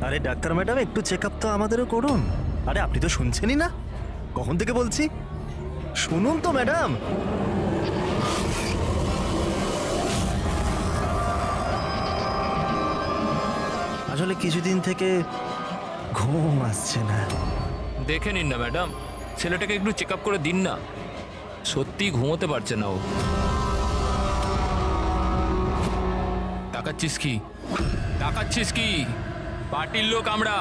আরে doctor madam, একটু check up তো আমাদেরও করুন। আরে আপনি তো শুনছেনই না, কখন থেকে বলছি, শুনুন তো ম্যাডাম। আসলে কিছুদিন থেকে ঘুম আসছে না। দেখে নিন না ম্যাডাম, ছেলেটাকে একটু চেক আপ করে দিন না। সত্যি ঘুমোতে পারছে না ও। তাকাচ্ছিস কি, তাকাচ্ছিস কি? পার্টির লোক আমরা,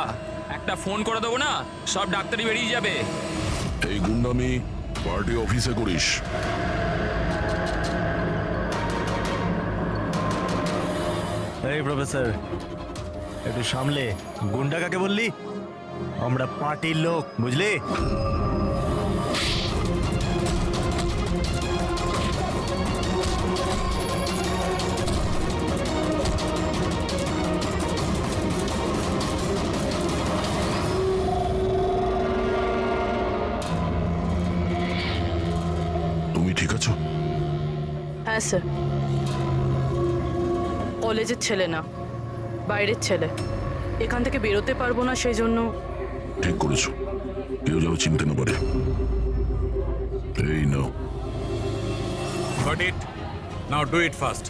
একটা ফোন করে দেবো না, সব ডাক্তারি বেরিয়ে যাবে। এই গুন্ডামি পার্টি অফিসে করিস? এই প্রফেসর, একটু সামলে। গুন্ডা কাকে বললি? আমরা পার্টির লোক, বুঝলি? তুমি ঠিক আছো? হ্যাঁ স্যার, কলেজের ছেলে না, বাইরের ছেলে। এখান থেকে বেরোতে পারবো না, সেই জন্য। ঠিক করেছো, কেউ যেন চিনতে না পারে। এই নাও। Got it. Now do it fast.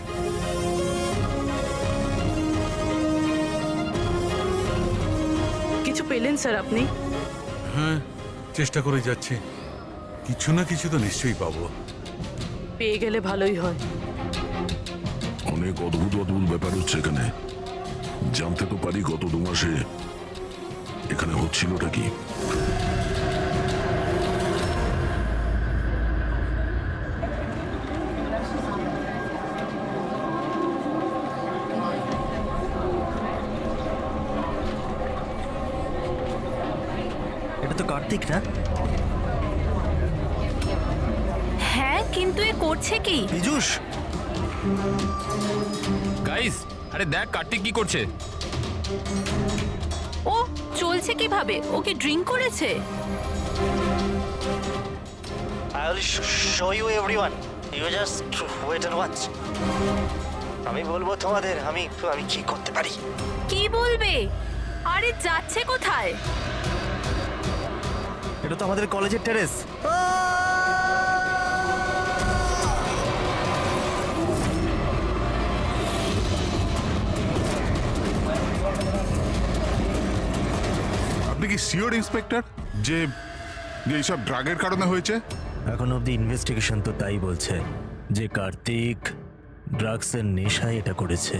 কিছু পেলেন স্যার আপনি? হ্যাঁ, চেষ্টা করে যাচ্ছি। কিছু না কিছু তো নিশ্চয়ই পাবো। পেয়ে গেলে ভালোই হয়। অনেক অদ্ভুত অদ্ভুত ব্যাপার হচ্ছে এখানে। জানতে তো পারি গত 2 মাসে এখানে হচ্ছিলটা কি। এটা তো কার্তিক না? হ্যাঁ, কিন্তু এ করছে কি? পীযূষ, গাইস, আরে দেখ কার্তিক কি করছে। ও চলছে কিভাবে? ও কি ড্রিঙ্ক করেছে? I will show you everyone. You just wait and watch. আমি বলবো তোমাদের আমি কি করতে পারি। কি বলবে? আরে যাচ্ছে কোথায়? এটা তো আমাদের কলেজের টেরেস। আপনি কি সিওর ইন্সপেক্টর যে যে এইসব ড্রাগের কারণে হয়েছে? এখন অব্দি ইনভেস্টিগেশন তো তাই বলছে যে কার্তিক ড্রাগসের নেশায় এটা করেছে।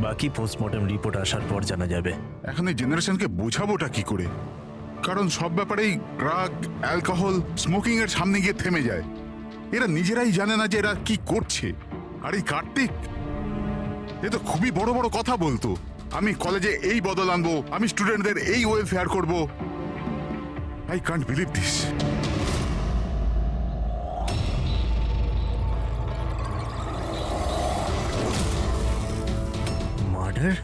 বাকি পোস্টমর্টম রিপোর্ট আসার পর জানা যাবে। এখন এই জেনারেশনকে বোঝাবোটা কি করে? কারণ সব ব্যাপারেই ড্রাগ, অ্যালকোহল, স্মোকিং এর সামনে গিয়ে থেমে যায়। এরা নিজেরাই জানে না যে এরা কি করছে। আর এই কার্তিক, এ তো খুবই বড় বড় কথা বলতো। আমি কলেজে এই বদল আনবো, আমি স্টুডেন্টদের এই ওয়েলফেয়ার করব। I can't believe this. Murder?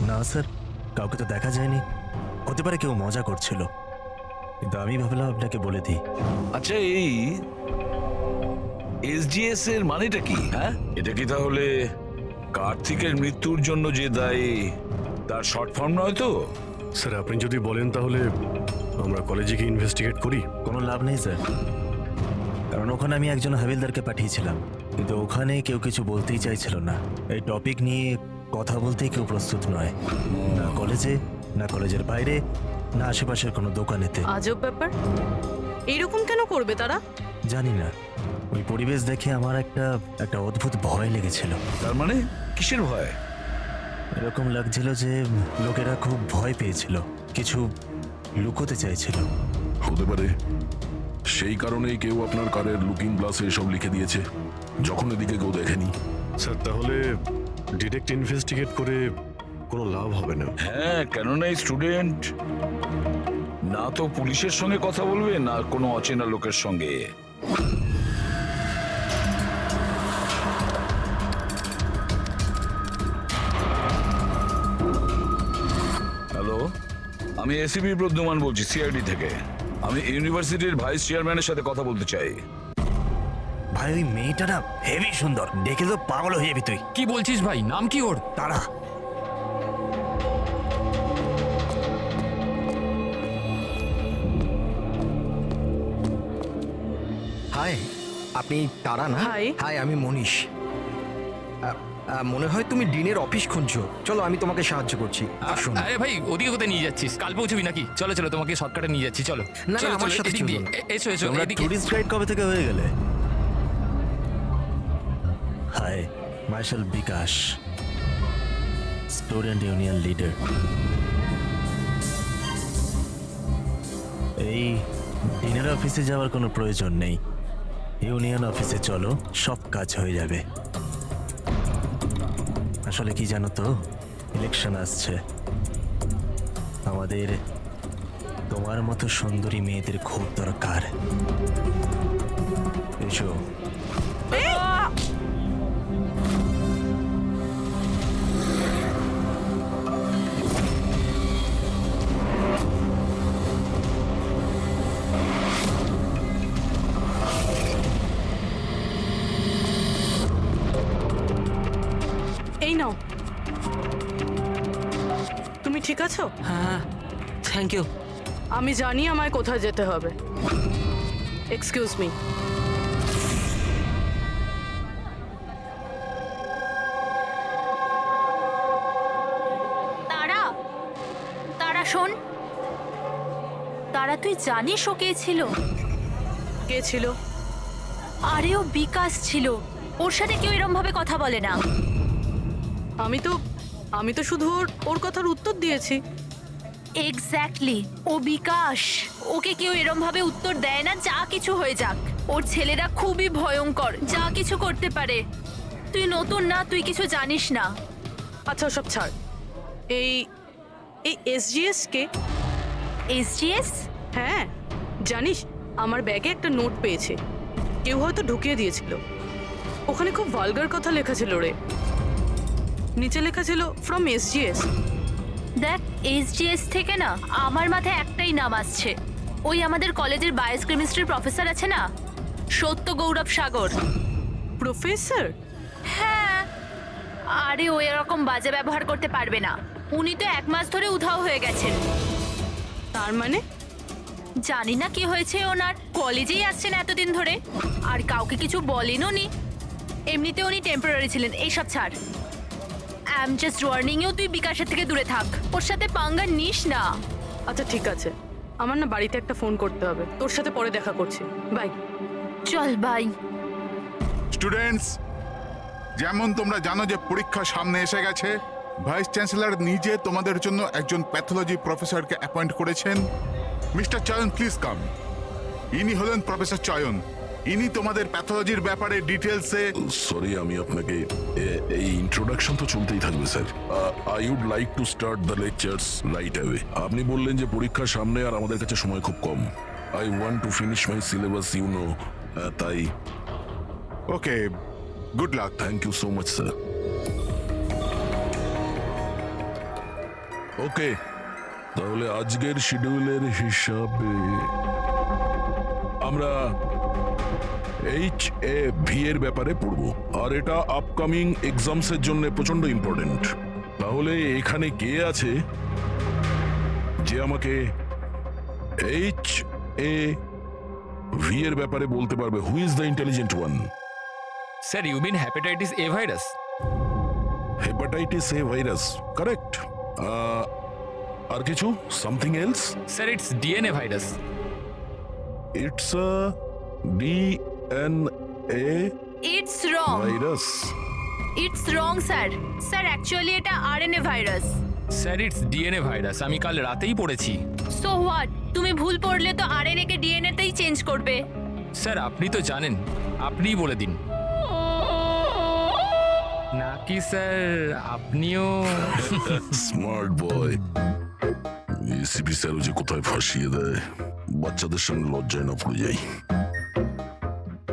না স্যার, কাউকে তো দেখা যায়নি। হতে পারে কেউ মজা করছিল, কিন্তু আমি ভাবলাম আপনাকে বলে দিই। আচ্ছা, এই এসজিএস এর মানেটা কি? হ্যাঁ, এটা কি তাহলে কার্তিকের মৃত্যুর জন্য যে দায়ী তার শর্ট ফর্ম নয় তো? স্যার, আপনি যদি বলেন তাহলে আমরা কলেজে গিয়ে ইনভেস্টিগেট করি। কোনো লাভ নেই স্যার, কারণ ওখানে আমি একজন হাবিলদারকে পাঠিয়েছিলাম, কিন্তু ওখানে কেউ কিছু বলতেই চাইছিল না। এই টপিক নিয়ে কথা বলতেই কেউ প্রস্তুত নয়, না কলেজে, না কলেজের বাইরে, না আশেপাশের কোনো দোকানেতে। আজব ব্যাপার, এরকম কেন করবে তারা? জানি না, ওই পরিবেশ দেখে আমার একটা অদ্ভুত ভয় লেগেছিল। তার মানে কিসের ভয়? এরকম লাগছিল যে লোকেরা খুব ভয় পেয়েছিল, কিছু লুকোতে চাইছিল। হতে পারে সেই কারণেই কেউ আপনার কারের লুকিং গ্লাসে এসব লিখে দিয়েছে, যখন এদিকে কেউ দেখেনি। স্যার, তাহলে ডিরেক্ট ইনভেস্টিগেট করে কোনো লাভ হবে না। হ্যাঁ, কেননা এই স্টুডেন্ট না তো পুলিশের সঙ্গে কথা বলবে, না কোনো অচেনা লোকের সঙ্গে। আমি এসিপি প্রদ্যুমান বলছি, সিআইডি থেকে। আমি ইউনিভার্সিটির ভাইস চেয়ারম্যানের সাথে কথা বলতে চাই। ভাই ওই মেয়েটা না হেভি সুন্দর, দেখে তো পাগল হয়ে যাবি তুই। কি বলছিস ভাই? নাম কি ওর? তারা হাই, আপনি তারা না? Hi. হাই, আমি মনীষ। মনে হয় তুমি ডিনের অফিস খুঁজছো। চলো আমি তোমাকে সাহায্য করছি, আসুন। আরে ভাই, ওদিকে কোথায় নিয়ে যাচ্ছিস? কাল পৌঁছবি নাকি? চলো চলো, তোমাকে শর্টকাটে নিয়ে যাচ্ছি, চলো। না, চলো, আমার চলো, সাথে এদিক দিয়ে। চলুন। এসো এসো, তোমরা এদিকে। টুরিস্ট গাইড কবে থেকে হয়ে গেলে? হাই, মার্শাল বিকাশ, স্টুডেন্ট ইউনিয়ন লিডার। এই ডিনার অফিসে যাওয়ার কোনো প্রয়োজন নেই, ইউনিয়ন অফিসে চলো, সব কাজ হয়ে যাবে। আসলে কি জানো তো, ইলেকশন আসছে, আমাদের তোমার মতো সুন্দরী মেয়েদের খুব দরকার। এসো। এই নাও। তুমি ঠিক আছো? হ্যাঁ, থ্যাংক ইউ। আমি জানি আমায় কোথায় যেতে হবে। Excuse me. তারা, তারা শোন। তারা, তুই জানিস ও কে ছিল? কে ছিল? আরে ও বিকাশ ছিল। ওর সাথে কেউ এরম ভাবে কথা বলে না। আমি তো শুধু ওর কথার উত্তর দিয়েছি। এক্স্যাক্টলি, ও বিকাশ। ওকে কেউ এরম ভাবে উত্তর দেয় না, যা কিছু হয়ে যাক। ওর ছেলেরা খুবই ভয়ঙ্কর, যা কিছু করতে পারে। তুই নতুন না, তুই কিছু জানিস না। আচ্ছা সব ছাড়। এই এই এসজিএস কে? এসজিএস? হ্যাঁ, জানিস আমার ব্যাগে একটা নোট পেয়েছে, কেউ হয়তো ঢুকিয়ে দিয়েছিল। ওখানে খুব ভালগার কথা লেখা ছিল রে। নিচে লেখা ছিল ফ্রম এসজিএস। দেখ, এসজিএস থেকে না আমার মাথায় একটাই নাম আসছে। ওই আমাদের কলেজের বায়োকেমিস্ট্রির প্রফেসর আছে না, সত্য গৌরব সাগর। প্রফেসর? হ্যাঁ, আরে ও এরকম বাজে ব্যবহার করতে পারবে না। উনি তো 1 মাস ধরে উধাও হয়ে গেছেন। তার মানে? জানি না কি হয়েছে ওনার, কলেজেই আসছেন এতদিন ধরে আর কাউকে কিছু বলেনও নি। এমনিতে উনি টেম্পোরারি ছিলেন। এইসব ছাড়, I am just warning you, তুই বিকাশের থেকে দূরে থাক, ওর সাথে পাঙ্গা নিস না। আচ্ছা ঠিক আছে, আমার না বাড়িতে একটা ফোন করতে হবে। তোর সাথে পরে দেখা করছি, বাই। চল বাই। স্টুডেন্টস, যেমন তোমরা জানো যে পরীক্ষা সামনে এসে গেছে, ভাইস চ্যান্সেলর নিজে তোমাদের জন্য একজন প্যাথোলজি প্রফেসরকে অ্যাপয়েন্ট করেছেন। মিস্টার চয়ন, প্লিজ কাম। ইনি হলেন প্রফেসর চয়ন। ইনি তোমাদের প্যাথোলজির ব্যাপারে ডিটেলসে। সরি, আমি আপনাকে এই ইন্ট্রোডাকশন তো চলতেই থাকবে sir. I would like to start the lectures right away. আপনি বললেন যে পরীক্ষার সামনে আর আমাদের কাছে সময় খুব কম। I want to finish my syllabus, you know, তাই। Okay, good luck. Thank you so much sir. Okay, তাহলে আজকের শিডিউলের হিসাবে আমরা HAV এর ব্যাপারে পড়বো, আর এটা আপকামিং এক্সামস এর জন্য প্রচন্ড ইম্পর্টেন্ট। তাহলে এখানে কে আছে যে আমাকে HAV এর ব্যাপারে বলতে পারবে? Who is the intelligent one? Sir, you mean hepatitis A virus? Hepatitis A virus, correct. আর কিছু? Something else? Sir, it's DNA virus. It's a DNA it's wrong. Virus. It's wrong sir. Sir, actually এটা RNA virus. Sir, it's DNA virus, আমি কাল রাতেই পড়েছি। So what? তুমি ভুল পড়লে তো আরএনএ কে ডিএনএ তেই চেঞ্জ করবে। স্যার, আপনি তো জানেন, আপনিই বলে দিন। নাকি স্যার আপনিও? Smart boy. এসিপি স্যারও যে কোথায় ফাঁসিয়ে দেয়, বাচ্চাদের সঙ্গে লজ্জায় না পড়ে যাই।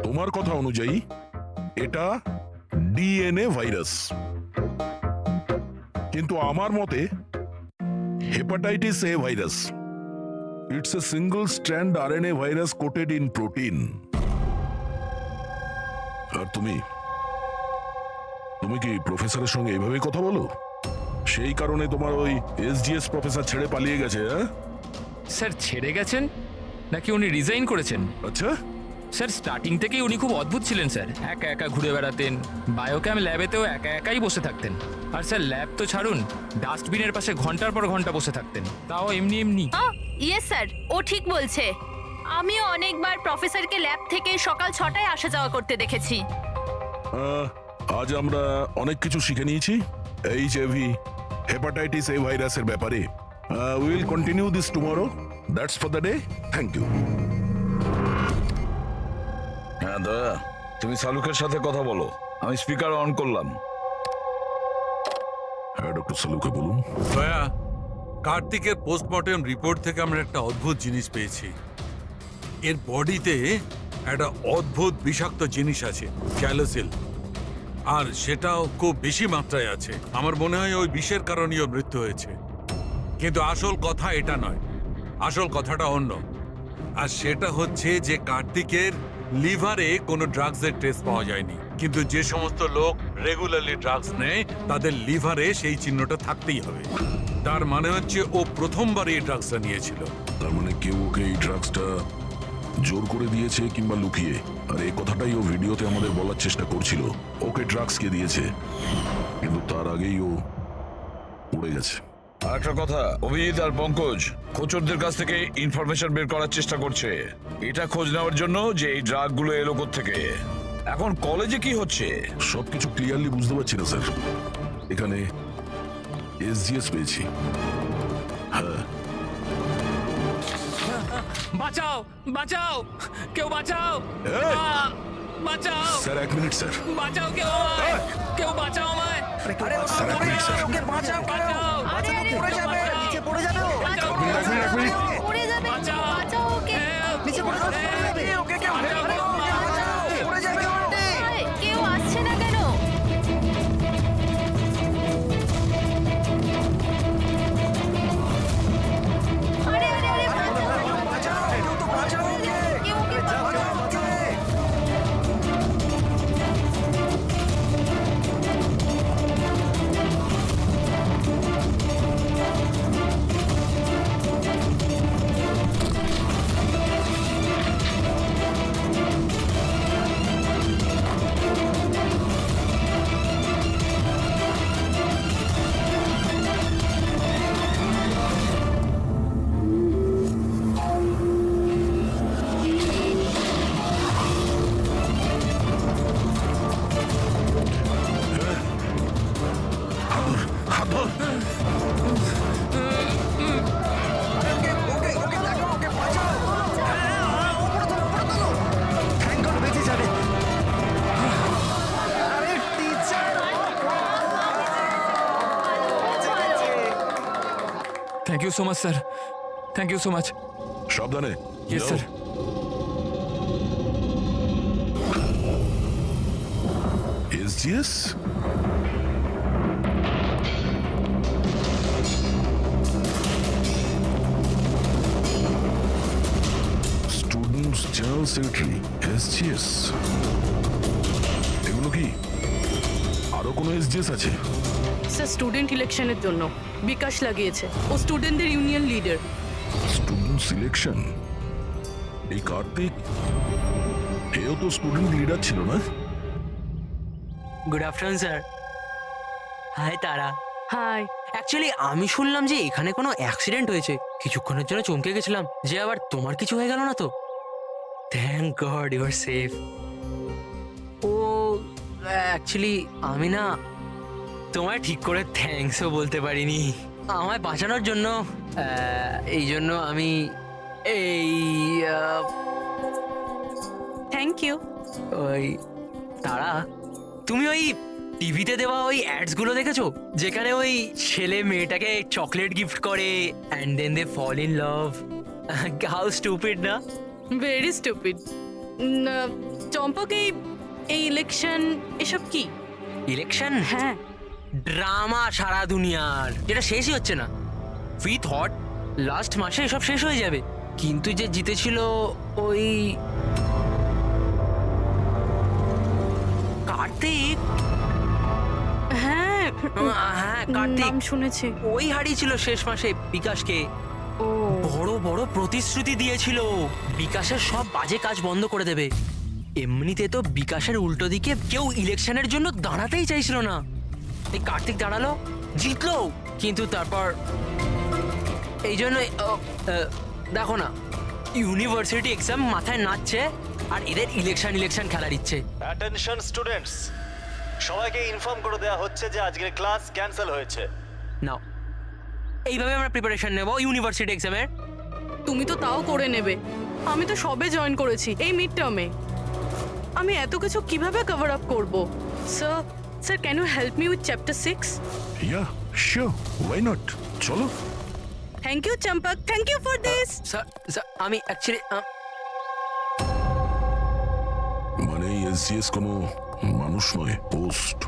তোমার কথা অনুযায়ী এটা ডিএনএ ভাইরাস, কিন্তু আমার মতে hepatitis A virus. It's a single strand RNA virus coated in protein. আর তুমি কি প্রফেসরের সঙ্গে এইভাবে কথা বলো? সেই কারণে তোমার ওই এসজিএস প্রফেসর ছেড়ে পালিয়ে গেছে? হ্যাঁ স্যার ছেড়ে গেছেন নাকি উনি রিজাইন করেছেন? আচ্ছা, স্যার স্টার্টিং থেকেই উনি খুব অদ্ভুত ছিলেন স্যার। একা একা ঘুরে বেড়াতেন, বায়োক্যাম ল্যাবেতেও একা একাই বসে থাকতেন। আর স্যার ল্যাব তো ছাড়ুন, ডাস্টবিনের পাশে ঘন্টার পর ঘন্টা বসে থাকতেন, তাও এমনি এমনি। ইয়েস স্যার, ও ঠিক বলছে। আমিও অনেকবার প্রফেসরকে ল্যাব থেকে সকাল 6টায় আসা যাওয়া করতে দেখেছি। আজ আমরা অনেক কিছু শিখে নিয়েছি এইচআইভি হেপাটাইটিস এ ভাইরাসের ব্যাপারে। We will continue this tomorrow. That's for the day. Thank you. হ্যাঁ দাদা, তুমি সালুকের সাথে কথা বলো, আমি স্পিকার অন করলাম। হ্যাঁ ডক্টর সালুকে বলুন। দয়া, কার্তিকের পোস্টমর্টেম রিপোর্ট থেকে আমরা একটা অদ্ভুত জিনিস পেয়েছি। এর বডিতে একটা অদ্ভুত বিষাক্ত জিনিস আছে, ক্যালোসিল, আর সেটাও খুব বেশি মাত্রায় আছে। আমার মনে হয় ওই বিষের কারণেই ওর মৃত্যু হয়েছে। কিন্তু আসল কথা এটা নয়, আসল কথাটা অন্য। আর সেটা হচ্ছে যে কার্তিকের লিভারে কোনো ড্রাগসের টেস্ট পাওয়া যায়নি, কিন্তু যে সমস্ত লোক রেগুলারলি ড্রাগস নেয় তাদের লিভারে সেই চিহ্নটা থাকতেই হবে। তার মানে হচ্ছে ও প্রথমবার এই ড্রাগসটা নিয়েছিল। তার মানে কেউ ওকে এই ড্রাগসটা জোর করে দিয়েছে কিংবা লুকিয়ে। আর এই কথাটাই ও ভিডিওতে আমাদের বলার চেষ্টা করছিল, ওকে ড্রাগস কে দিয়েছে, কিন্তু তার আগেই ও উড়ে গেছে। আর একটা কথা, অভিজিৎ আর পঙ্কজ খোঁচরদের কাছ থেকে ইনফরমেশন বের করার চেষ্টা করছে, এটা খোঁজ নেওয়ার জন্য যে এই ড্রাগগুলো এলো থেকে। এখন কলেজে কি হচ্ছে সবকিছু ক্লিয়ারলি বুঝতে পারছি না স্যার। এখানে এসজিএস পেয়েছি। হ্যাঁ, বাঁচাও বাঁচাও, কেউ বাঁচাও, এই! বাঁচাও স্যার এক মিনিট স্যার। বাঁচাও, কেউ আমায়, কেউ বাঁচাও আমায়, স্যার এক মিনিট স্যার। বাঁচাও, আরে আরে পড়ে যাবে, নিচে পড়ে যাবে, বাঁচাও, এক মিনিট। পড়ে যাবে, বাঁচাও, বাঁচাও ওকে। নিচে পড়ে যাবে, আরে, কেউ আসছে না কেন? আরে আরে আরে, বাঁচাও, কেউ ওকে বাঁচাও। হাত ধর। Thank you so much sir, thank you so much. সাবধানে। Yes sir. SGS students general secretary, SGS. এগুলো কি আরো কোনো এসজিএস আছে? স্যার স্টুডেন্ট ইলেকশনের জন্য বিকাশ লাগিয়েছে। ও স্টুডেন্টদের ইউনিয়ন লিডার। Student selection? এই কার্তিক, এও তো স্টুডেন্ট লিডার ছিল না? Good afternoon sir. হাই তারা। হাই। অ্যাকচুয়ালি আমি শুনলাম যে এখানে কোনো অ্যাক্সিডেন্ট হয়েছে, কিছুক্ষণের জন্য চমকে গেছিলাম যে আবার তোমার কিছু হয়ে গেল না তো। Thank God you are safe. ও অ্যাকচুয়ালি আমি না তোমায় ঠিক করে থ্যাঙ্কসও বলতে পারিনি আমায় বাঁচানোর জন্য। এই জন্য আমি এই থ্যাংক ইউ। ওই তারা, তুমি ওই টিভিতে দেওয়া ওই অ্যাডসগুলো দেখেছো যেখানে ওই ছেলে মেয়েটাকে চকলেট গিফট করে and then they fall in love? How stupid না? Very stupid. চম্পক, এই ইলেকশন এসব কি? ইলেকশন? হ্যাঁ। ড্রামা সারা দুনিয়ার, যেটা শেষই হচ্ছে না। উই থট লাস্ট মাসে এসব শেষ হয়ে যাবে, কিন্তু যে জিতেছিল ওই কার্তিক। হ্যাঁ হ্যাঁ কার্তিক, নাম শুনেছি। ওই হারিয়েছিল শেষ মাসে বিকাশকে। ও বড় বড় প্রতিশ্রুতি দিয়েছিল বিকাশের সব বাজে কাজ বন্ধ করে দেবে। এমনিতে তো বিকাশের উল্টো দিকে কেউ ইলেকশনের জন্য দাঁড়াতেই চাইছিল না। এই কার্তিক দাঁড়ালো, জিতলো, কিন্তু তারপর এই জন্য দেখো না, ইউনিভার্সিটি এক্সাম মাথায় নাচছে আর এদের ইলেকশন খেলার ইচ্ছে। অ্যাটেনশন স্টুডেন্টস, সবাইকে ইনফর্ম করে দেওয়া হচ্ছে যে আজকের ক্লাস ক্যান্সেল হয়েছে। নাও, এইভাবে আমরা প্রিপারেশন নেব ইউনিভার্সিটি এক্সামের। তুমি তো তাও করে নেবে, আমি তো সবে জয়েন করেছি এই মিড টার্মে। আমি এত কিছু কিভাবে কভার আপ করব? Sir can you help me with chapter 6? Yeah sure, why not, চলো। Thank you Champak, thank you for this. Sir আমি অ্যাকচুয়ালি মানে এসজিএস কোনো মানুষ নয়, পোস্ট।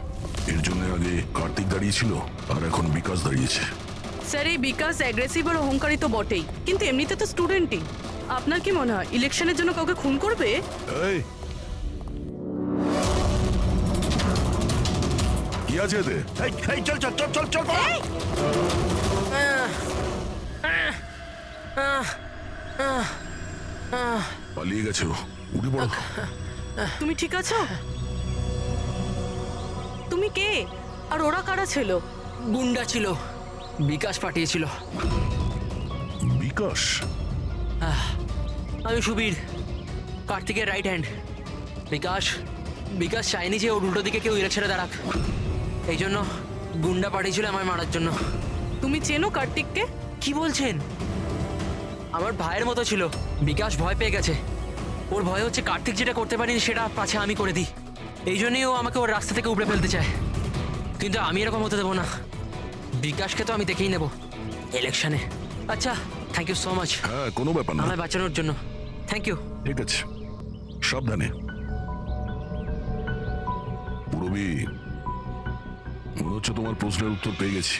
এর জন্য আগে কার্তিক দাঁড়িয়েছিল আর এখন বিকাশ দাঁড়িয়েছে। স্যার এই বিকাশ অ্যাগ্রেসিভ আর অহংকারী তো বটেই, কিন্তু এমনিতে তো স্টুডেন্টই। আপনার কি মনে হয় ইলেকশনের জন্য কাউকে খুন করবে? এই কি আছে এতে? চল চল চল চল চল। পালিয়ে গেছে ও, উঠে পড়ো। তুমি ঠিক আছো? তুমি কে আর ওরা কারা ছিল? গুন্ডা ছিল, বিকাশ পাঠিয়েছিল। বিকাশ? আমি সুবীর, কার্তিকের রাইট হ্যান্ড। বিকাশ চায়নি যে ওর উল্টো দিকে কেউ ইলেকশনে দাঁড়াক, এই জন্য গুন্ডা পাঠিয়েছিল আমায় মারার জন্য। তুমি চেনো কার্তিককে? কি বলছেন? আমার ভাইয়ের মতো ছিল। বিকাশ ভয় পেয়ে গেছে, ওর ভয় হচ্ছে কার্তিক যেটা করতে পারিনি সেটা পাছে আমি করে দিই। এই জন্যই ও আমাকে ওর রাস্তা থেকে উপড়ে ফেলতে চায়, কিন্তু আমি এরকম হতে দেবো না। বিকাশকে তো আমি দেখেই নেব ইলেকশনে। আচ্ছা, থ্যাংক ইউ সো মাচ হ্যাঁ, কোনো ব্যাপার না। আমায় বাঁচানোর জন্য। Thank you. ঠিক আছে, সাবধানে। পুরবি, মনে হচ্ছে তোমার প্রশ্নের উত্তর পেয়ে গেছি।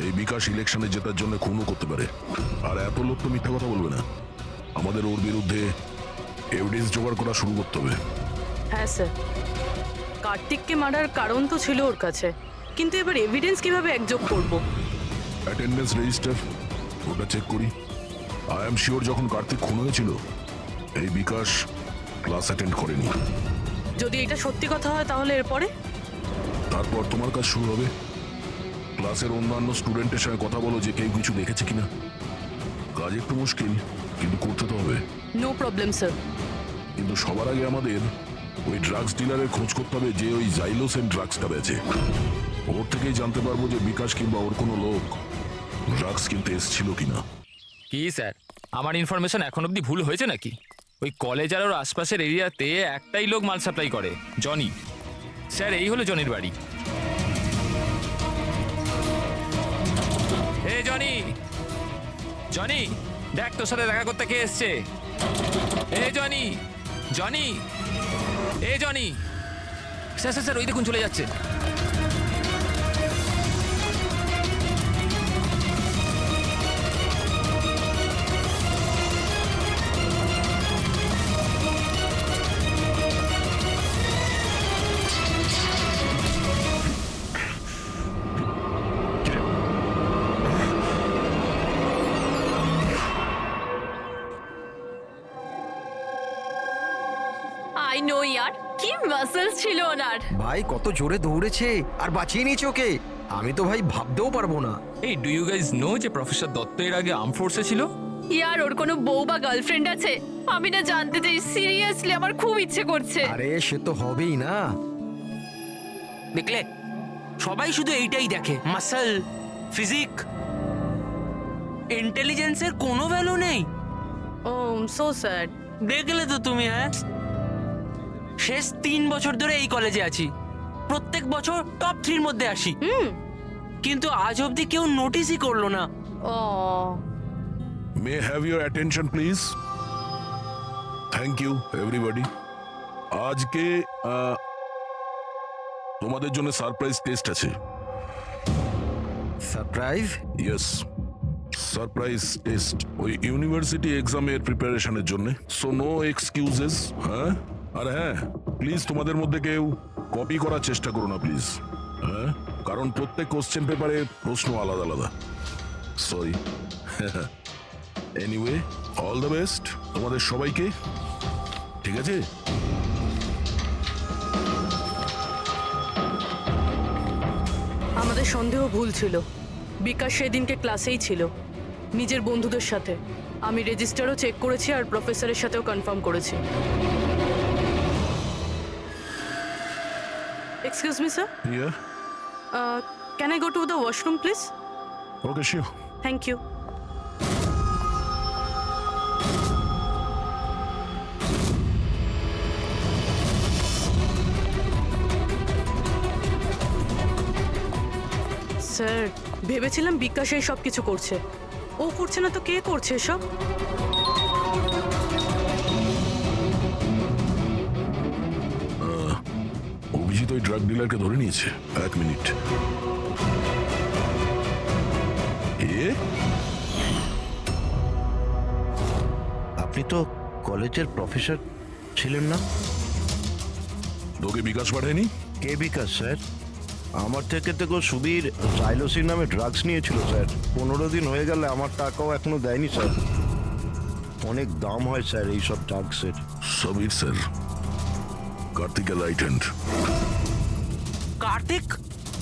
এই বিকাশ ইলেকশনে জেতার জন্য খুনও করতে পারে, আর এত লোক তো মিথ্যা কথা বলবে না। আমাদের ওর বিরুদ্ধে এভিডেন্স জোগাড় করা শুরু করতে হবে। হ্যাঁ স্যার, কার্তিককে মারার কারণ তো ছিল ওর কাছে, কিন্তু এবার এভিডেন্স কিভাবে একযোগ করব? অ্যাটেন্ডেন্স রেজিস্টার, ওটা চেক করি। আই এম শিওর যখন কার্তিক খুন হয়েছিল এই বিকাশ ক্লাস অ্যাটেন্ড করেনি। যদি এটা সত্যি কথা হয় তাহলে এরপরে? তারপর তোমার কাজ শুরু হবে। ক্লাসের অন্যান্য স্টুডেন্টের সঙ্গে কথা বলো যে কেউ কিছু দেখেছে কিনা। কাজ একটু মুশকিল, কিন্তু করতে তো হবে। No problem sir. কিন্তু সবার আগে আমাদের ওই ড্রাগস ডিলারের খোঁজ করতে হবে যে ওই জাইলোসেন ড্রাগসটা বেচে। ওর থেকেই জানতে পারবো যে বিকাশ কিংবা ওর কোনো লোক ড্রাগস কিনতে এসেছিল কিনা। কি স্যার, আমার ইনফরমেশন এখন অবধি ভুল হয়েছে নাকি? ওই কলেজ আর ওর আশপাশের এরিয়াতে একটাই লোক মাল সাপ্লাই করে, জনি। স্যার এই হলো জনির বাড়ি। এ জনি, জনি দেখ তোর সাথে দেখা করতে কে এসছে। এ জনি, জনি, এ জনি। স্যার স্যার স্যার ওই দেখুন চলে যাচ্ছে। আই নো ইয়ার, কি মাসেলস ছিল ওনার। ভাই কত জোরে দৌড়েছে আর বাঁচিয়ে নিয়েছে ওকে, আমি তো ভাই ভাবতেও পারবো না। এই ডু ইউ গাইজ নো যে প্রফেসর দত্ত এর আগে আর্ম ফোর্সে ছিল? ইয়ার ওর কোনো বউ বা গার্লফ্রেন্ড আছে? আমি না জানতে চাই, সিরিয়াসলি আমার খুব ইচ্ছে করছে। আরে সে তো হবেই না। দেখলে, সবাই শুধু এইটাই দেখে, মাসল, ফিজিক। ইন্টেলিজেন্সের কোনো ভ্যালু নেই। ও সো স্যাড। দেখলে তো তুমি, হ্যাঁ শেষ 3 বছর ধরে এই কলেজে আছি, প্রত্যেক বছর টপ 3 মধ্যে আসি, কিন্তু আজ অবধি কেউ নোটিসই করলো না। ও may have your attention please. Thank you everybody. আজকে তোমাদের জন্য সারপ্রাইজ টেস্ট আছে। সারপ্রাইজ? ইয়েস, সারপ্রাইজ টেস্ট ওই ইউনিভার্সিটি এক্সামের প্রিপারেশনের জন্য, সো নো এক্সকিউজেস। হ্যাঁ, আর হ্যাঁ, প্লিজ তোমাদের মধ্যে কেউ কপি করার চেষ্টা করো না প্লিজ। হ্যাঁ, কারণ প্রত্যেক কোশ্চেন পেপারে প্রশ্ন আলাদা আলাদা। Sorry. Anyway, all the best তোমাদের সবাইকে, ঠিক আছে? আমাদের সন্দেহ ভুল ছিল। বিকাশ সেদিনকে ক্লাসেই ছিল নিজের বন্ধুদের সাথে। আমি রেজিস্টারও চেক করেছি আর প্রফেসরের সাথেও কনফার্ম করেছি। Excuse me sir, Yeah, can I go to the washroom please? okay, sure. Thank you. Sir, ভেবেছিলাম বিকাশ এই সব কিছু করছে। ও করছে না তো কে করছে এসব? অভিজিৎ ওই ড্রাগ ডিলারকে ধরে নিয়েছে। এক মিনিট। আপনি তো কলেজের প্রফেসর ছিলেন না? তোকে বিকাশ পাঠায়নি? কে বিকাশ স্যার? আমার থেকে তো সুবীর সাইলোসিন নামে ড্রাগস নিয়েছিল স্যার। 15 দিন হয়ে গেলে আমার টাকাও এখনো দেয়নি স্যার। অনেক দাম হয় স্যার এইসব ড্রাগসের। সবির স্যার, কার্তিকের right hand. Kartik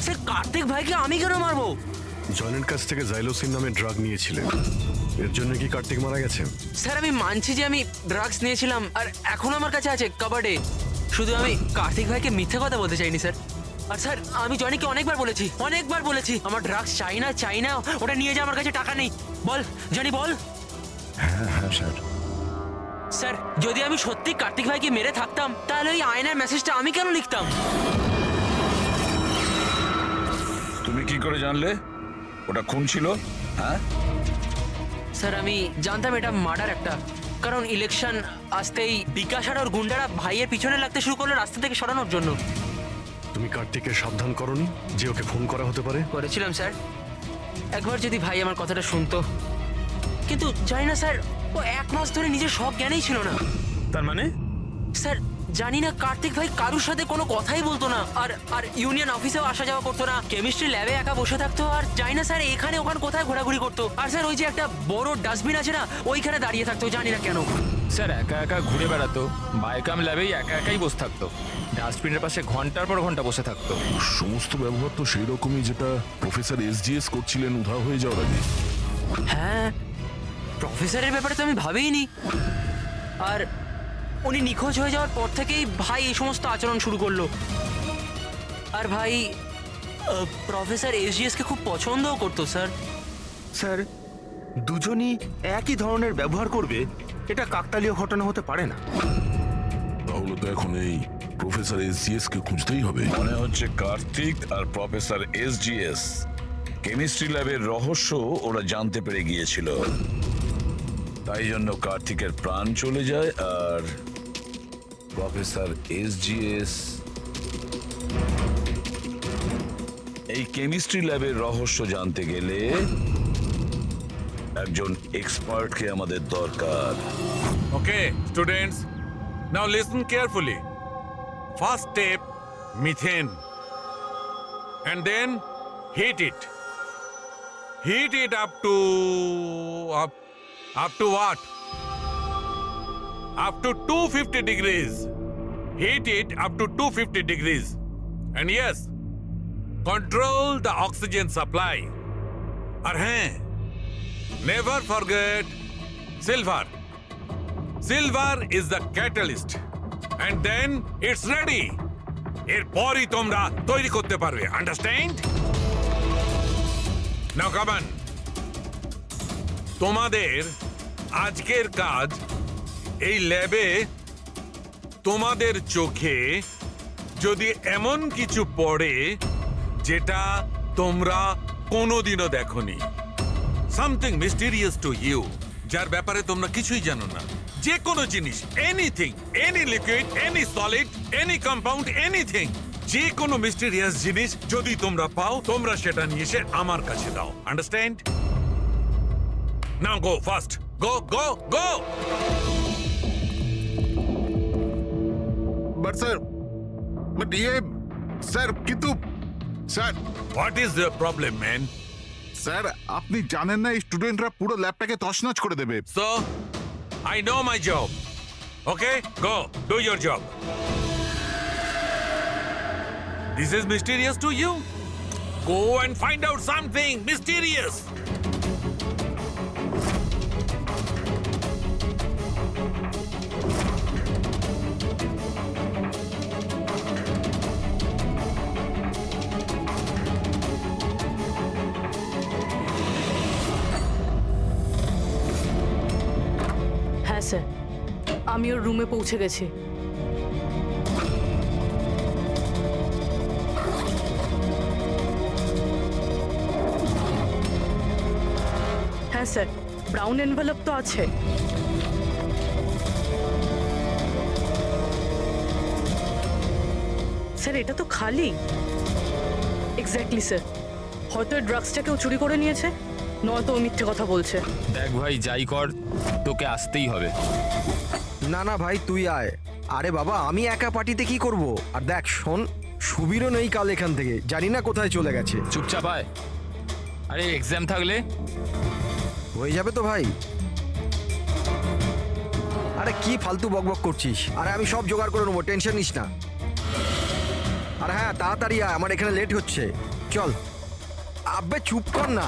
sir, Kartik ভাইকে আমি কেন মারবো? জনের কাছ থেকে জাইলোসিন নামে ড্রাগ নিয়েছিলেন, এর জন্য কি কার্তিক মারা গেছে? স্যার আমি মানছি যে আমি ড্রাগস নিয়েছিলাম আর এখন আমার কাছে আছে কাবার্ডে। শুধু আমি কার্তিক ভাইকে মিথ্যে কথা বলতে চাইনি স্যার। আর স্যার আমি জনিকে অনেকবার বলেছি আমার ড্রাগস চাই না, ওটা নিয়ে যা, আমার কাছে টাকা নেই। বল জনি বল। হ্যাঁ হ্যাঁ স্যার। স্যার যদি আমি সত্যি কার্তিক ভাইকে মেরে থাকতাম তাহলে ওই আয়নার মেসেজটা আমি কেন লিখতাম? তুমি কি করে জানলে ওটা খুন ছিল? হ্যাঁ, স্যার আমি জানতাম এটা মার্ডার একটা, কারণ ইলেকশন আসতেই বিকাশ আর ওর গুন্ডারা ভাইয়ের পিছনে লাগতে শুরু করলো রাস্তা থেকে সরানোর জন্য। তুমি কার্তিককে সাবধান করনি যে ওকে ফোন করা হতে পারে? করেছিলাম স্যার, একবার যদি ভাই আমার কথাটা শুনতো, কিন্তু জানি না স্যার, ও 1 মাস ধরে নিজের সব জ্ঞানেই ছিল না। তার মানে? স্যার জানি না, কার্তিক ভাই কারুর সাথে কোনো কথাই বলতো না, আর ইউনিয়ন অফিসেও আসা যাওয়া করতো না, কেমিস্ট্রি ল্যাবে একা বসে থাকতো, আর জানি না স্যার এখানে ওখানে কোথায় ঘোরাঘুরি করতো। আর স্যার ওই যে একটা বড় ডাস্টবিন আছে না, ওইখানে দাঁড়িয়ে থাকতো, জানি না কেন। স্যার একা একা ঘুরে বেড়াতো, বায়োকাম ল্যাবেই একা একাই বসে থাকতো, ডাস্টবিনের পাশে ঘন্টার পর ঘন্টা বসে থাকতো। সমস্ত ব্যবহার তো সেই রকমই যেটা প্রফেসর এসজিএস করছিলেন উধাও হয়ে যাওয়ার আগে। হ্যাঁ, প্রফেসরের ব্যাপারে তো আমি ভাবিনি। আর উনি নিখোঁজ হয়ে যাওয়ার পর থেকেই ভাই এই সমস্ত আচরণ শুরু করলো। আর ভাই প্রফেসর এসজিএসকে খুব পছন্দও করতো স্যার। স্যার, দুজনই একই ধরনের ব্যবহার করবে এটা কাকতালীয় ঘটনা হতে পারে না। তাহলে তো এখন এই প্রফেসর এসজিএস কে খুঁজতেই হবে। মনে হচ্ছে কার্তিক আর প্রফেসর এসজিএস কেমিস্ট্রি ল্যাবের রহস্য ওরা জানতে পেরে গিয়েছিল, তাই জন্য কার্তিকের প্রাণ চলে যায় আর প্রফেসর এসজিএস এই কেমিস্ট্রি ল্যাবের রহস্য জানতে গেলে একজন এক্সপার্টকে আমাদের দরকার। Okay, students, now listen carefully. First step, methane. And then heat it. Heat it up to what? Up to 250 degrees. Heat it up to 250 degrees. And yes, control the oxygen supply. And never forget silver. Silver is the catalyst. And then it's ready. এরপরই তোমরা তৈরি করতে পারবে, understand? Now come on. তোমাদের আজকের কাজ এই ল্যাবে তোমাদের চোখে যদি এমন কিছু পড়ে যেটা তোমরা কোনোদিনও দেখোনি, সামথিং মিস্টিরিয়াস টু ইউ, যার ব্যাপারে তোমরা কিছুই জানো না, যে কোনো জিনিস, anything, any liquid, any solid, any compound, anything, যে কোনো মিস্টিরিয়াস জিনিস যদি তোমরা পাও, তোমরা সেটা নিয়ে এসে আমার কাছে দাও, understand? Now go fast, go go go. But sir, but sir কিন্তু sir what is the problem man? Sir আপনি জানেন না এই স্টুডেন্টরা পুরো ল্যাবটাকে তছনছ করে দেবে। So, I know my job. Okay, go, do your job. This is mysterious to you? Go and find out something mysterious. হ্যাঁ স্যার, আমি ওর রুমে পৌঁছে গেছি। হ্যাঁ স্যার, ব্রাউন এনভেলপ তো আছে। স্যার এটা তো খালি। এক্স্যাক্টলি স্যার, হয়তো ড্রাগসটা কেউ চুরি করে নিয়েছে, নয়তো ও মিথ্যে কথা বলছে। দেখ ভাই, যাই কর তোকে আসতেই হবে। না না ভাই তুই আয়। আরে বাবা আমি একা পার্টিতে কি করব? আর দেখ শোন, সুবীরও নেই কাল এখান থেকে, জানি না কোথায় চলে গেছে। চুপচাপ আয়। আরে এক্সাম থাকলে হয়ে যাবে তো ভাই। আরে কি ফালতু বকবক করছিস? আরে আমি সব জোগাড় করে নেবো, টেনশন নিস না। আর হ্যাঁ তাড়াতাড়ি আয়, আমার এখানে লেট হচ্ছে। চল। আব্বে চুপ কর না।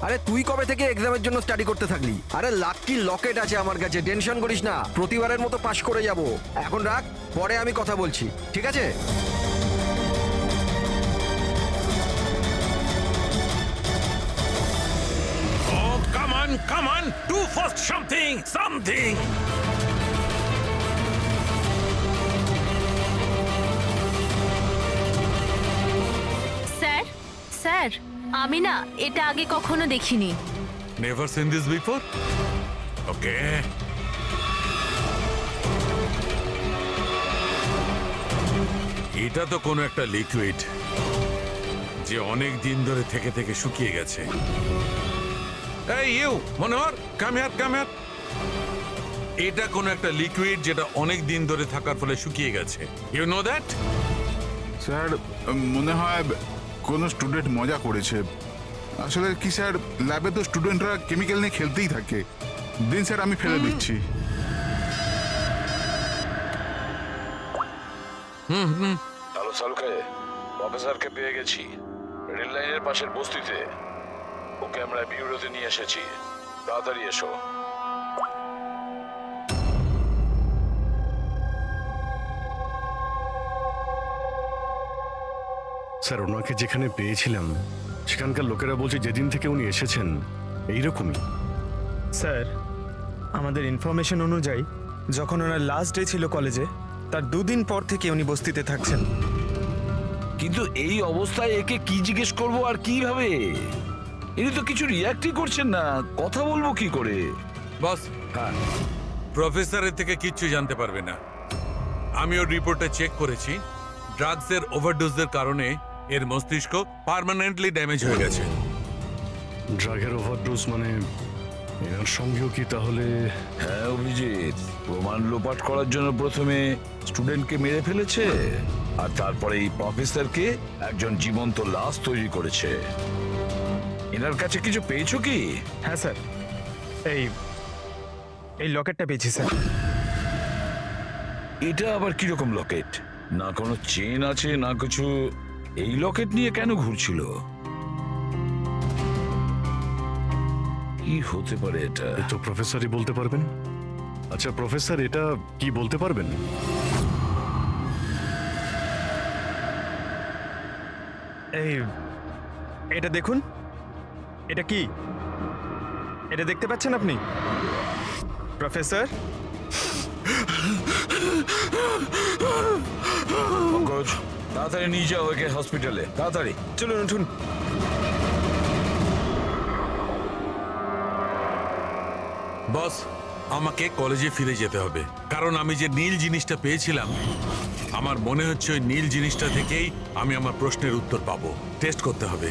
আরে তুই কবে থেকে এক্সামের জন্য স্টাডি করতে থাকলি? আরে লাকি লকেট আছে আমার কাছে, টেনশন করিস না, প্রতিবারের মতো পাশ করে যাব। এখন রাখ, পরে আমি কথা বলছি, ঠিক আছে? Oh, come on, do first something. Sir sir, আমি না এটা আগে কখনো দেখিনি। Never seen this before? Okay. এটা তো কোনো একটা লিকুইড যে অনেক দিন ধরে থেকে থেকে শুকিয়ে গেছে। এই ইউ মনোহর, কাম হিয়ার। এটা কোনো একটা লিকুইড যেটা অনেক দিন ধরে থাকার ফলে শুকিয়ে গেছে। You know that? স্যার মনে হয় কোনো স্টুডেন্ট মজা করেছে। আসলে কি স্যার, ল্যাবে তো স্টুডেন্টরা কেমিক্যাল নিয়ে খেলতেই থাকে। দিন স্যার আমি ফেলে দিচ্ছি। হ্যালো সালুকে, প্রফেসরকে পেয়ে গেছি রেল লাইনের পাশের বস্তিতে। ওকে আমরা বিউরোতে নিয়ে এসেছি, তাড়াতাড়ি এসো। স্যার ওনাকে যেখানে পেয়েছিলাম সেখানকার লোকেরা বলছে যেদিন থেকে উনি এসেছেন এইরকমই। স্যার আমাদের ইনফরমেশন অনুযায়ী যখন ওনার লাস্ট ডে ছিল কলেজে, তার 2 দিন পর থেকে উনি বস্তিতে থাকছেন। কিন্তু এই অবস্থায় একে কি জিজ্ঞেস করবো আর কিভাবে? ইনি তো কিছু রিয়াক্টই করছেন না, কথা বলবো কি করে? বস, হ্যাঁ, প্রফেসরের থেকে কিচ্ছু জানতে পারবে না। আমি ওর রিপোর্টটা চেক করেছি। ড্রাগসের ওভারডোজের কারণে এর মস্তিষ্ক পার্মানেন্টলি ড্যামেজ হয়ে গেছে। ড্রাগের ওভারডোজ মানে এনার সঙ্গেও কি তাহলে? হ্যাঁ অভিজিৎ, প্রমাণ লোপাট করার জন্য প্রথমে স্টুডেন্টকে মেরে ফেলেছে, আর তারপরে এই প্রফেসরকে একজন জীবন্ত লাশ তৈরি করেছে। এনার কাছে কিছু পেয়েছো কি? হ্যাঁ স্যার, এই লকেটটা পেয়েছি স্যার। এটা আবার কিরকম লকেট? না কোনো চেন আছে না কিছু। এই লকেট নিয়ে কেন ঘুরছিল? কি হতে পারে এটা? এ তো প্রফেসরই বলতে পারবেন। আচ্ছা প্রফেসর, এটা কি বলতে পারবেন? এটা দেখুন, এটা কি? এটা দেখতে পাচ্ছেন আপনি প্রফেসর? পঙ্কজ, তাড়াতাড়ি নিয়ে যাও ওকে হসপিটালে, তাড়াতাড়ি। চলুন উঠুন। বস, আমাকে কলেজে ফিরে যেতে হবে, কারণ আমি যে নীল জিনিসটা পেয়েছিলাম, আমার মনে হচ্ছে ওই নীল জিনিসটা থেকেই আমি আমার প্রশ্নের উত্তর পাবো। টেস্ট করতে হবে।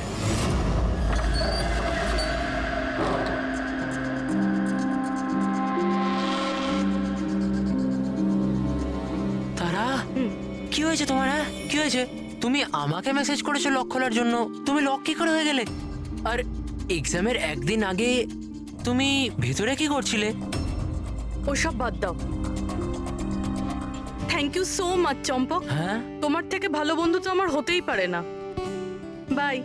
কি হয়েছে তোমার? হ্যাঁ, কি হয়েছে? তুমি আমাকে মেসেজ করেছো লক খোলার জন্য, তুমি লক কি করে হয়ে গেলে? আর এক্সামের একদিন আগে তুমি ভেতরে কি করছিলে? ওসব বাদ দাও। থ্যাংক ইউ সো মাচ চম্পক। হ্যাঁ, তোমার থেকে ভালো বন্ধু তো আমার হতেই পারে না। বাই।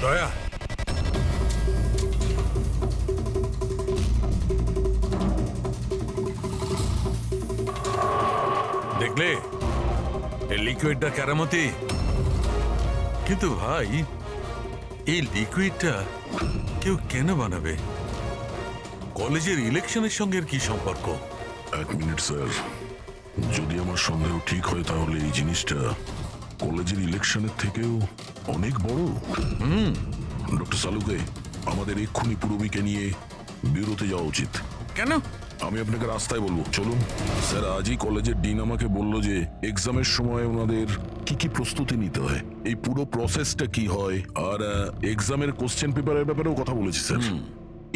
দয়া, দেখলে এই লিকুইডটা কেরামতি? কিন্তু ভাই, এই লিকুইডটা কেউ কেন বানাবে? কলেজের ইলেকশনের সঙ্গে এর কি সম্পর্ক? এক মিনিট স্যার, যদি আমার সন্দেহ ঠিক হয় তাহলে এই জিনিসটা কলেজের ইলেকশনের থেকেও অনেক বড়। ডক্টর সালুকে, আমাদের এক্ষুনি পূরবীকে নিয়ে বিরতে যাওয়া উচিত। কেন? আমি আপনাকে রাস্তায় বলবো, চলুন। স্যার, আজই কলেজের ডিন আমাকে বললো যে এক্সামের সময় ওনাদের কি কি প্রস্তুতি নিতে হয়, এই পুরো প্রসেসটা কি হয়, আর এক্সামের কোশ্চেন পেপারের ব্যাপারেও কথা বলেছি স্যার।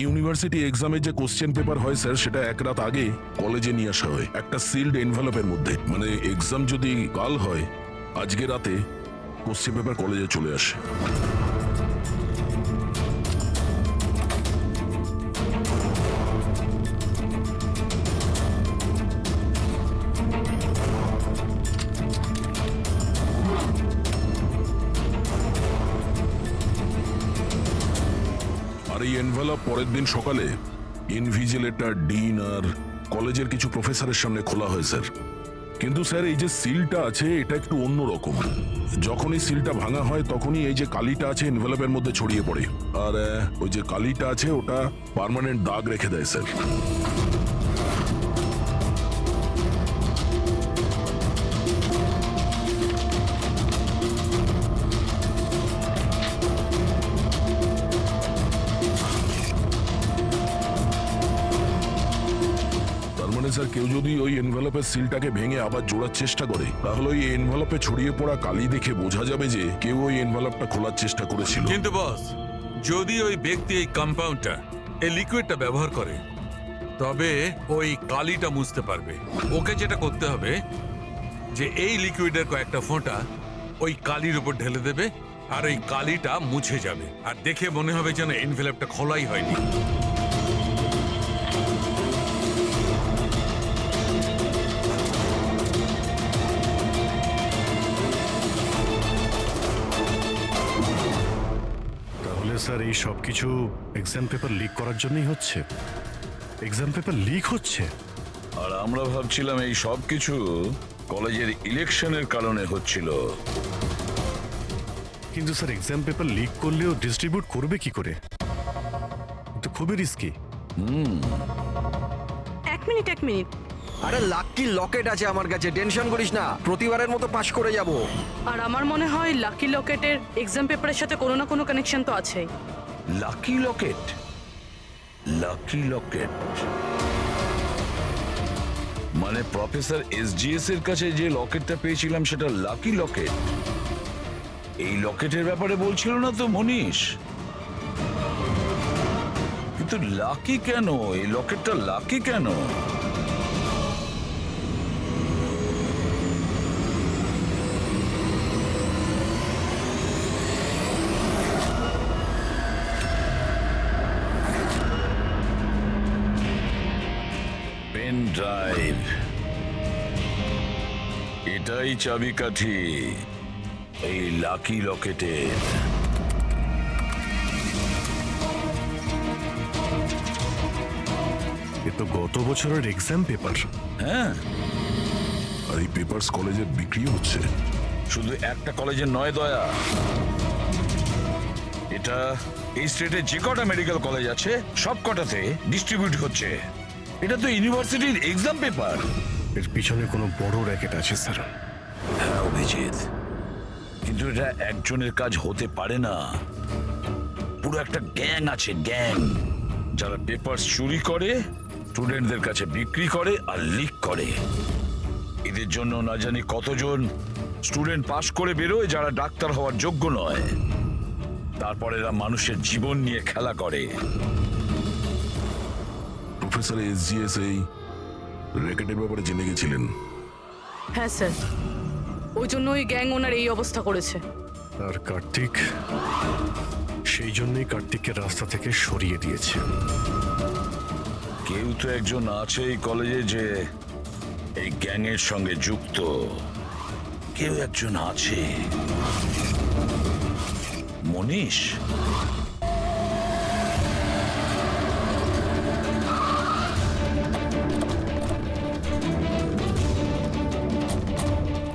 ইউনিভার্সিটি এক্সামের যে কোশ্চেন পেপার হয় স্যার, সেটা এক রাত আগে কলেজে নিয়ে আসা হয় একটা সিলড এনভেলপের মধ্যে। মানে এক্সাম যদি কাল হয়, আজকে রাতে কোশ্চেন পেপার কলেজে চলে আসে। আর এই এনভেলপ পরের দিন সকালে ইনভিজিলেটর, ডিন আর কলেজের কিছু প্রফেসরের সামনে খোলা হয় স্যার। কিন্তু স্যার, এই যে সিলটা আছে এটা একটু অন্যরকম। যখনই সিলটা ভাঙা হয় তখনই এই যে কালিটা আছে এনভেলপের মধ্যে ছড়িয়ে পড়ে, আর ওই যে কালিটা আছে ওটা পার্মানেন্ট দাগ রেখে দেয় স্যার। স্যার, কেউ যদি ওই এনভেলপের সিলটাকে ভেঙে আবার জোড়ার চেষ্টা করে, তাহলে ওই এনভেলপে ছড়িয়ে পড়া কালি দেখে বোঝা যাবে যে কেউ ওই এনভেলপটা খোলার চেষ্টা করেছিল। কিন্তু বস, যদি ওই ব্যক্তি এই কম্পাউন্ডটা, এই লিকুইডটা ব্যবহার করে, তবে ওই কালিটা মুছতে পারবে। ওকে যেটা করতে হবে যে এই লিকুইডের কয়েকটা ফোঁটা ওই কালির উপর ঢেলে দেবে, আর ওই কালিটা মুছে যাবে, আর দেখে মনে হবে যেন এনভেলপটা খোলাই হয়নি। স্যার, এই সব কিছু এক্সাম পেপার লিক করার জন্যই হচ্ছে? এক্সাম পেপার লিক হচ্ছে? আর আমরা ভাবছিলাম এই সব কিছু কলেজের ইলেকশনের কারণে হচ্ছিল। কিন্তু স্যার, এক্সাম পেপার লিক করলেও ডিস্ট্রিবিউট করবে কি করে? তো খুবই রিস্কি। এক মিনিট। আরে লাকি লকেট আছে আমার কাছে, টেনশন করিস না, প্রতিবারের মতো পাস করে যাব। আর আমার মনে হয় লাকি লকেটের এক্সাম পেপারের সাথে কোনো না কোনো কানেকশন তো আছেই। লাকি লকেট? লাকি লকেট মানে প্রফেসর এসজিএস এর কাছে যে লকেটটা পেয়েছিলাম সেটা লাকি লকেট? এই লকেটের ব্যাপারে বলছিল না তো মনীষ? কিন্তু লাকি কেন? এই লকেটটা লাকি কেন? পেন ড্রাইভ, এটাই চাবিকাঠি এই লাকি লকেটের। এ তো গত বছরের এক্সাম পেপার। হ্যাঁ, আর এই পেপারস কলেজে বিক্রি হচ্ছে। শুধু একটা কলেজের নয় দয়া, এটা এই স্টেটে যে কটা মেডিকেল কলেজ আছে সব কটাতে ডিস্ট্রিবিউট হচ্ছে। এটা তো ইউনিভার্সিটির এক্সাম পেপার। এর পিছনে কোনো বড় র্যাকেট আছে স্যার। হ্যাঁ অভিজিৎ, কিন্তু এটা একজনের কাজ হতে পারে না। পুরো একটা গ্যাং আছে, গ্যাং, যারা পেপার চুরি করে, স্টুডেন্টদের কাছে বিক্রি করে আর লিক করে। এদের জন্য না জানি কতজন স্টুডেন্ট পাশ করে বেরোয় যারা ডাক্তার হওয়ার যোগ্য নয়। তারপর এরা মানুষের জীবন নিয়ে খেলা করে। প্রফেসর এসজিএস এই র্যাকেটের ব্যাপারে জেনে গেছিলেন? হ্যাঁ স্যার, ওই জন্য ওই গ্যাং ওনার এই অবস্থা করেছে। আর কার্তিক সেই জন্যই কার্তিককে রাস্তা থেকে সরিয়ে দিয়েছে। কেউ তো একজন আছে এই কলেজে যে এই গ্যাংয়ের সঙ্গে যুক্ত। কেউ একজন আছে। মনীষ?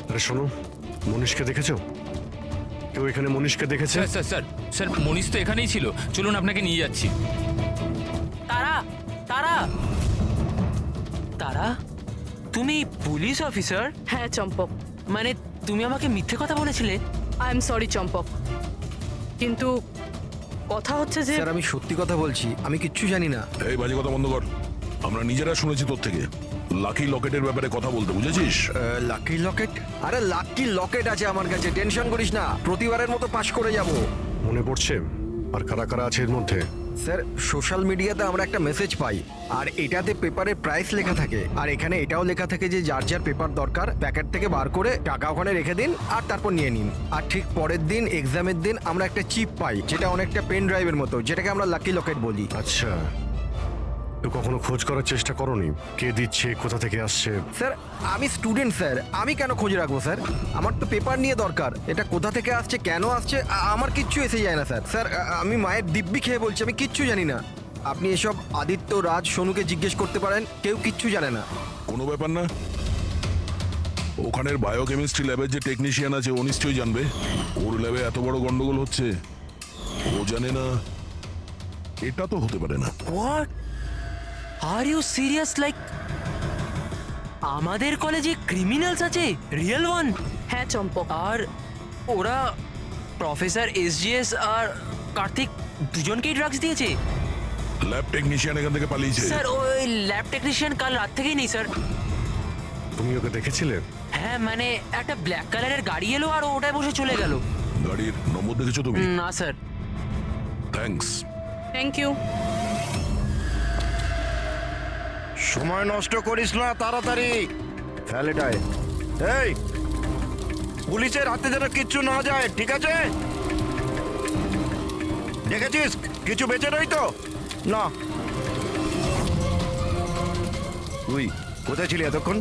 আরে শোনো, মনীষকে দেখেছো? কেউ এখানে মনীষকে দেখেছে? স্যার স্যার স্যার স্যার মনীষ তো এখানেই ছিল, চলুন আপনাকে নিয়ে যাচ্ছি। তারা তারা তারা তুমি পুলিশ অফিসার? হ্যাঁ চম্পক, মানে তুমি আমাকে মিথ্যে কথা বলেছিলে? আই এম সরি চম্পক, কিন্তু কথা হচ্ছে যে স্যার আমি সত্যি কথা বলছি, আমি কিচ্ছু জানি না। এই বাজে কথা বন্ধ কর। আমরা নিজেরা শুনেছি তোর থেকে লাকি লকেটের ব্যাপারে কথা বলতে, বুঝেছিস? লাকি লকেট? আরে লাকি লকেট আছে আমার কাছে, টেনশন করিস না, প্রতিবারের মতো পাশ করে যাব। মনে পড়ছে? আর কারা কারা আছে এর মধ্যে? স্যার সোশ্যাল মিডিয়াতে আমরা একটা মেসেজ পাই, আর এটাতে পেপারের প্রাইস লেখা থাকে, আর এখানে এটাও লেখা থাকে যে যার যার পেপার দরকার প্যাকেট থেকে বার করে টাকা ওখানে রেখে দিন আর তারপর নিয়ে নিন। আর ঠিক পরের দিন এক্সামের দিন আমরা একটা চিপ পাই, যেটা অনেকটা পেন ড্রাইভের মতো, যেটাকে আমরা লাকি লকেট বলি। আচ্ছা, তো কখনো খোঁজ করার চেষ্টা করোনি কে দিচ্ছে, কোথা থেকে আসছে? স্যার আমি স্টুডেন্ট স্যার, আমি কেন খোঁজ রাখবো স্যার? আমার তো পেপার নিয়ে দরকার, এটা কোথা থেকে আসছে কেন আসছে আমার কিচ্ছু এসে যায় না স্যার। স্যার আমি মায়ের দিব্যি খেয়ে বলছি, আমি কিচ্ছু জানি না। আপনি এসব আদিত্য, রাজ, সোনুকে জিজ্ঞেস করতে পারেন, কেউ কিচ্ছু জানে না। কোনো ব্যাপার না। ওখানের বায়োকেমিস্ট্রি ল্যাবের যে টেকনিশিয়ান আছে ও নিশ্চয়ই জানবে। ওর ল্যাবে এত বড় গন্ডগোল হচ্ছে, ও জানে না? এটা তো হতে পারে না। What are you serious? Like আমাদের কলেজে ক্রিমিনালস আছে, রিয়েল ওয়ান? হ্যাঁ চম্পক, আর ওরা প্রফেসর এসজিএস আর কার্তিক দুজনকেই ড্রাগস দিয়েছে? ল্যাব টেকনিশিয়ান এখান থেকে পালিয়েছে। স্যার ওই ল্যাব টেকনিশিয়ান কাল রাত থেকেই নেই স্যার। তুমি ওকে দেখেছিলে? হ্যাঁ মানে একটা ব্ল্যাক কালারের গাড়ি এলো আর ওটায় বসে চলে গেল। গাড়ির নম্বর দেখেছো তুমি? না স্যার। থ্যাঙ্কস। Thank you. সময় নষ্ট করিস না, তাড়াতাড়ি ফেলেটায়। এই পুলিশের হাতে যেন কিচ্ছু না যায়, ঠিক আছে? দেখেছিস কিছু বেঁচে রই তো না? তুই কোথায় ছিলি এতক্ষণ?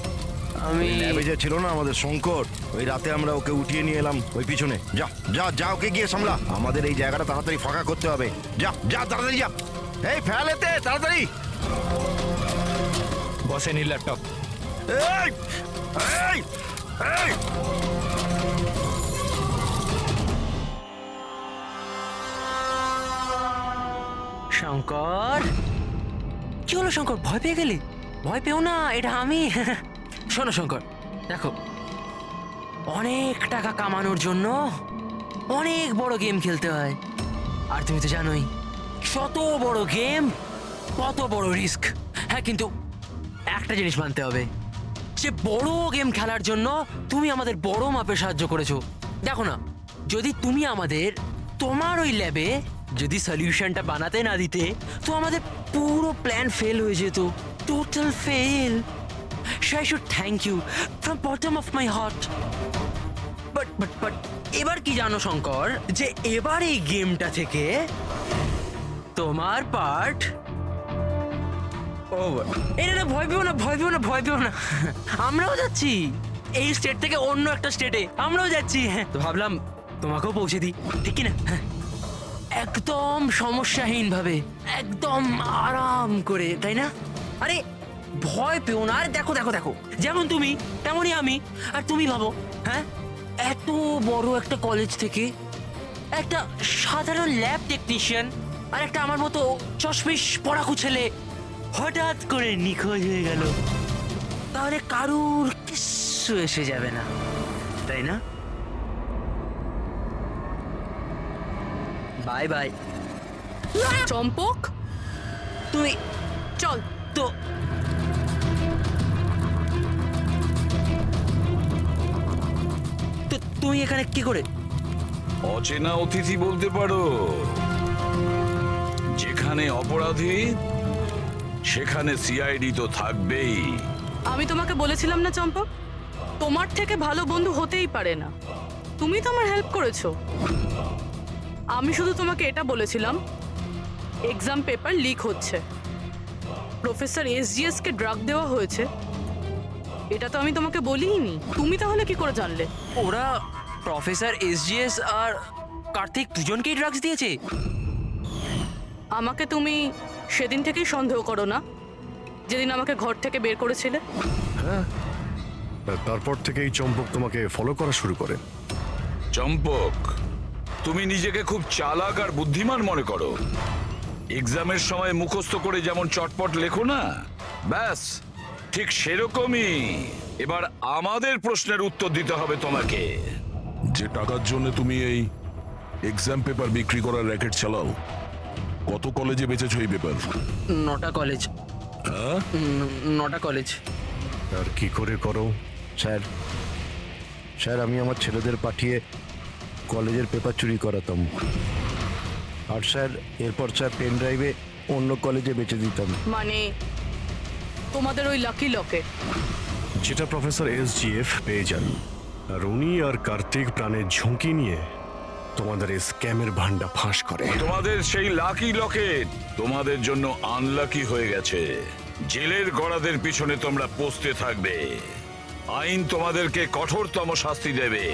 আমি ল্যাবে যে ছিল না আমাদের শঙ্কর, ওই রাতে আমরা ওকে উঠিয়ে নিয়ে এলাম ওই পিছনে। যা যা যা, ওকে গিয়ে সামলা, আমাদের এই জায়গাটা তাড়াতাড়ি ফাঁকা করতে হবে। যা যা তাড়াতাড়ি যা। এই ফেলেতে তাড়াতাড়ি। বসেন এই ল্যাপটপ। এই এই এই শঙ্কর, কি হলো শঙ্কর, ভয় পেয়ে গেলি? ভয় পেও না, এটা আমি। শোনো শঙ্কর, দেখো অনেক টাকা কামানোর জন্য অনেক বড় গেম খেলতে হয়, আর তুমি তো জানোই যত বড় গেম কত বড় রিস্ক। হ্যাঁ কিন্তু একটা জিনিস মানতে হবে, যে বড় গেম খেলার জন্য তুমি আমাদের বড় মাপে সাহায্য করেছো। দেখো না, যদি তুমি আমাদের তোমার ওই ল্যাবে যদি সলিউশনটা বানাতে না দিতে তো আমাদের পুরো প্ল্যান ফেল হয়ে যেত, total fail. So I should thank you from bottom of my heart. But এবার কি জানো শঙ্কর, যে এবার এই গেমটা থেকে তোমার পার্ট ওভার। এটা ভয় পেও না, ভয় পেও না, ভয় পেও না। আমরাও যাচ্ছি এই স্টেট থেকে অন্য একটা স্টেটে, আমরাও যাচ্ছি। হ্যাঁ তো ভাবলাম তোমাকেও পৌঁছে দিই, ঠিক না? একদম সমস্যাহীন ভাবে, একদম আরাম করে, তাই না? আরে ভয় পেও না। আরে দেখো দেখো দেখো, যেমন তুমি তেমনই আমি। আর তুমি ভাবো, হ্যাঁ এত বড় একটা কলেজ থেকে একটা সাধারণ ল্যাব টেকনিশিয়ান আর একটা আমার মতো চশমিশ পড়াকু ছেলে হঠাৎ করে নিখোঁজ হয়ে গেল, তাহলে কারুর কিচ্ছু এসে যাবে না, তাই না? Bye bye. চম্পক তুমি চল তো তুমি এখানে কি করে? অচেনা অতিথি বলতে পারো। যেখানে অপরাধী সেখানে সিআইডি তো থাকবেই। আমি তোমাকে বলেছিলাম না চম্পক, তোমার থেকে ভালো বন্ধু হতেই পারে না। তুমি তো আমার হেল্প করেছো। আমি শুধু তোমাকে এটা বলেছিলাম এক্সাম পেপার লিক হচ্ছে, প্রফেসর এসজিএস কে ড্রাগ দেওয়া হয়েছে, এটা তো আমি তোমাকে বলিনি। তুমি তাহলে কি করে জানলে? ওরা প্রফেসর এসজিএস আর কার্তিক দুজনকেই ড্রাগস দিয়েছে? আমাকে তুমি সেদিন থেকেই সন্দেহ করো না, যেদিন আমাকে ঘর থেকে বের করেছিলে? তারপর থেকে এই চম্পক তোমাকে ফলো করা শুরু করে। চম্পক, তুমি নিজেকে খুব চালাক আর বুদ্ধিমান মনে করো। এক্সামের সময় মুখস্থ করে যেমন চটপট লেখো না, ব্যাস ঠিক সেরকমই এবার আমাদের প্রশ্নের উত্তর দিতে হবে তোমাকে। যে টাকার জন্য তুমি এই এক্সাম পেপার বিক্রি করার র্যাকেট চালাও, কত কলেজে বেচেছো এই পেপার? 9টা কলেজ। হ্যাঁ, 9টা কলেজ। আর কি করে করো? স্যার, স্যার আমি আমার ছেলেদের পাঠিয়ে কলেজের পেপার চুরি করাতাম, আর স্যার এরপর স্যার পেন ড্রাইভে অন্য কলেজে বেচে দিতাম। মানে তোমাদের ওই লাকি লকেট? যেটা প্রফেসর এসজিএফ পেয়ে যান, আর উনি আর কার্তিক প্রাণের ঝুঁকি নিয়ে তোমাদের এই স্ক্যামের ভান্ডা ফাঁস করে। তোমাদের সেই লাকি লকেট তোমাদের জন্য আনলাকি হয়ে গেছে। জেলের গড়াদের পিছনে তোমরা পৌঁছতে থাকবে। আইন তোমাদেরকে কঠোরতম শাস্তি দেবে।